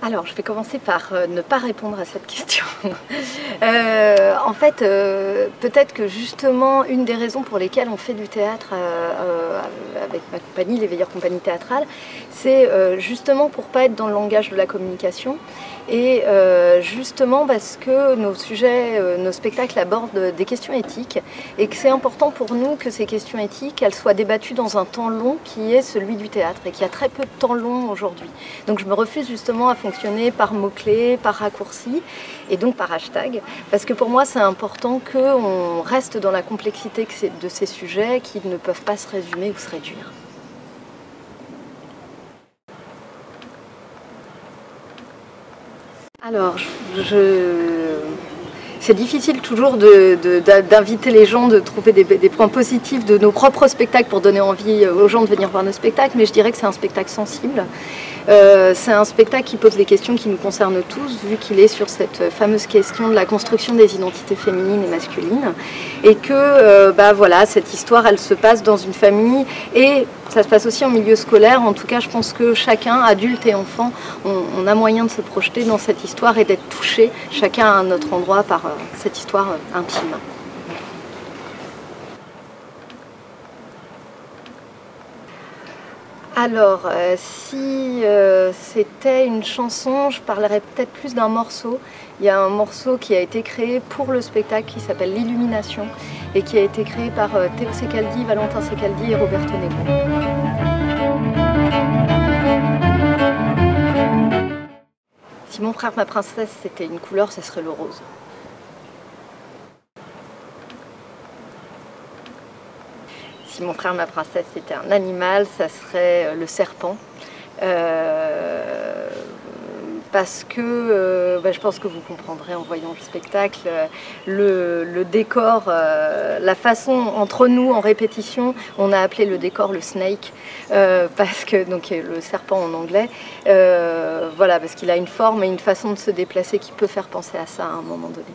Alors, je vais commencer par ne pas répondre à cette question. En fait, peut-être que justement, une des raisons pour lesquelles on fait du théâtre avec ma compagnie, les Veilleurs Compagnie Théâtrale, c'est justement pour ne pas être dans le langage de la communication et justement parce que nos sujets, nos spectacles abordent des questions éthiques et que c'est important pour nous que ces questions éthiques, elles soient débattues dans un temps long qui est celui du théâtre et qu'il y a très peu de temps long aujourd'hui. Donc je me refuse justement à fonctionner par mots-clés, par raccourcis et donc par hashtag, parce que pour moi c'est important qu'on reste dans la complexité de ces sujets qui ne peuvent pas se résumer ou se réduire. Alors, c'est difficile toujours d'inviter les gens, de trouver des points positifs de nos propres spectacles pour donner envie aux gens de venir voir nos spectacles, mais je dirais que c'est un spectacle sensible. C'est un spectacle qui pose des questions qui nous concernent tous, vu qu'il est sur cette fameuse question de la construction des identités féminines et masculines. Et que voilà, cette histoire, elle se passe dans une famille et ça se passe aussi en milieu scolaire. En tout cas, je pense que chacun, adulte et enfant, on a moyen de se projeter dans cette histoire et d'être touché, chacun à notre endroit, par cette histoire intime. Alors, si c'était une chanson, je parlerais peut-être plus d'un morceau. Il y a un morceau qui a été créé pour le spectacle qui s'appelle L'Illumination et qui a été créé par Théo Secaldi, Valentin Secaldi et Roberto Negro. Si mon frère, ma princesse, c'était une couleur, ce serait le rose. Si mon frère, ma princesse, c'était un animal, ça serait le serpent. Parce que je pense que vous comprendrez en voyant le spectacle, le décor, la façon entre nous en répétition, on a appelé le décor le snake, parce que, donc le serpent en anglais, voilà, parce qu'il a une forme et une façon de se déplacer qui peut faire penser à ça à un moment donné.